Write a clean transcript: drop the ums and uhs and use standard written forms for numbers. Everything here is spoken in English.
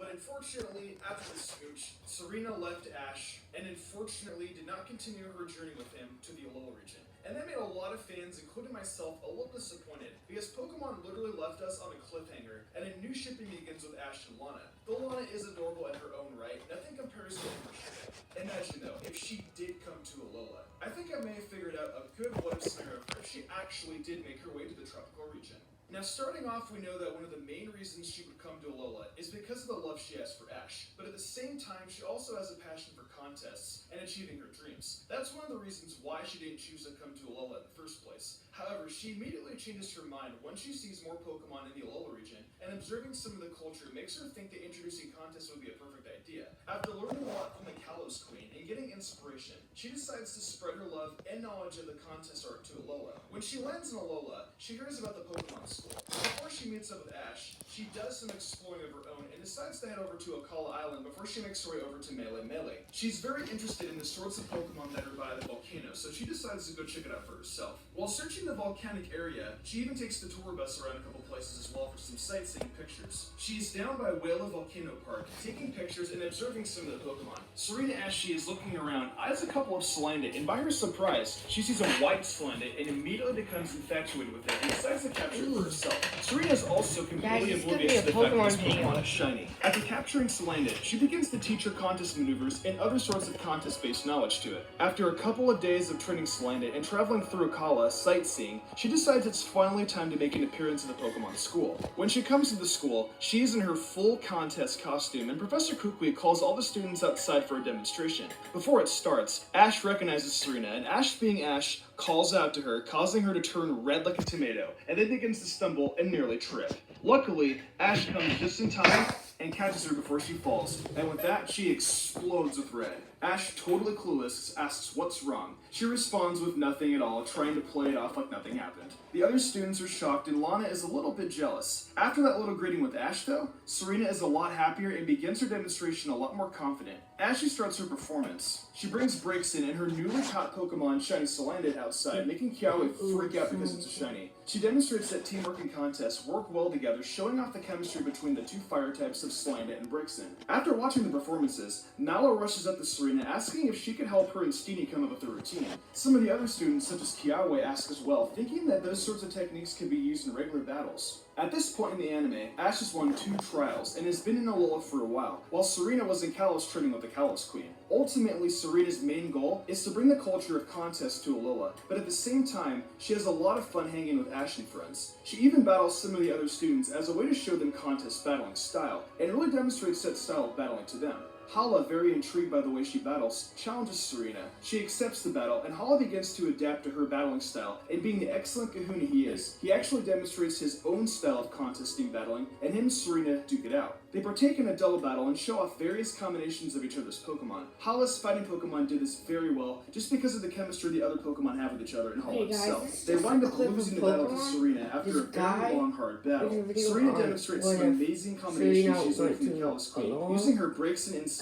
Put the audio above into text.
But unfortunately, after the smooch, Serena left Ash, and unfortunately did not continue her journey with him to the Alola region. And that made a lot of fans, including myself, a little disappointed, because Pokemon literally left us on a cliffhanger, and a new shipping begins with Ash and Lana. Though Lana is adorable in her own right, nothing compares to her shipping. Imagine though, if she did come to Alola. I think I may have figured out a good what-if scenario for if she actually did make her way to the tropical region. Now, starting off, we know that one of the main reasons she would come to Alola is because of the love she has for Ash, but at the same time, she also has a passion for contests and achieving her dreams. That's one of the reasons why she didn't choose to come to Alola in the first place. However, she immediately changes her mind once she sees more Pokemon in the Alola region, and observing some of the culture makes her think that introducing contests would be a perfect idea. After learning a lot from the Kalos Queen and getting inspiration, she decides to spread her love and knowledge of the contest art to Alola. When she lands in Alola, she hears about the Pokemon School. Before she meets up with Ash, she does some exploring of her own and decides to head over to Akala Island before she makes her way over to Melee. She's very interested in the sorts of Pokemon that are by the volcano, so she decides to go check it out for herself. While searching the volcanic area, she even takes the tour bus around a couple places as well for some sightseeing pictures. She's down by Whala Volcano Park, taking pictures and observing some of the Pokemon. Serena, as she is looking around, eyes a couple of Salandit, and by her surprise, she sees a white Salandit and immediately becomes infatuated with it and decides to capture it for herself. Serena is also completely oblivious to the fact that this Pokemon is shiny. After capturing Salandit, she begins to teach her contest maneuvers and other sorts of contest-based knowledge to it. After a couple of days of training Salandit and traveling through Akala sightseeing, she decides it's finally time to make an appearance at the Pokemon school. When she comes to the school, she is in her full contest costume, and Professor Kukui calls all the students outside for a demonstration. Before it starts, Ash recognizes Serena, and Ash being Ash, calls out to her, causing her to turn red like a tomato, and then begins to stumble and nearly trip. Luckily, Ash comes just in time and catches her before she falls, and with that, she explodes with red. Ash, totally clueless, asks what's wrong. She responds with nothing at all, trying to play it off like nothing happened. The other students are shocked, and Lana is a little bit jealous. After that little greeting with Ash, though, Serena is a lot happier and begins her demonstration a lot more confident. As she starts her performance, she brings Braixen and her newly caught Pokemon Shiny Salandit outside, making Kiawe freak out because it's a shiny. She demonstrates that teamwork and contests work well together, showing off the chemistry between the two fire types of Salandit and Braixen. After watching the performances, Nala rushes up to Serena, asking if she could help her and Steenie come up with a routine. Some of the other students, such as Kiawe, ask as well, thinking that those sorts of techniques can be used in regular battles. At this point in the anime, Ash has won 2 trials and has been in Alola for a while Serena was in Kalos training with the Kalos Queen. Ultimately, Serena's main goal is to bring the culture of contest to Alola, but at the same time, she has a lot of fun hanging with Ash and friends. She even battles some of the other students as a way to show them contest battling style, and really demonstrates that style of battling to them. Hala, very intrigued by the way she battles, challenges Serena. She accepts the battle, and Hala begins to adapt to her battling style, and being the excellent kahuna he is, he actually demonstrates his own style of contesting battling, and him and Serena duke it out. They partake in a double battle and show off various combinations of each other's Pokemon. Hala's fighting Pokemon did this very well, just because of the chemistry the other Pokemon have with each other and Hala himself. They wind up losing the battle to Serena after a very long, hard battle. Serena demonstrates some amazing combinations she's learned from the Kalos Queen, using her Braixen and Sylveon.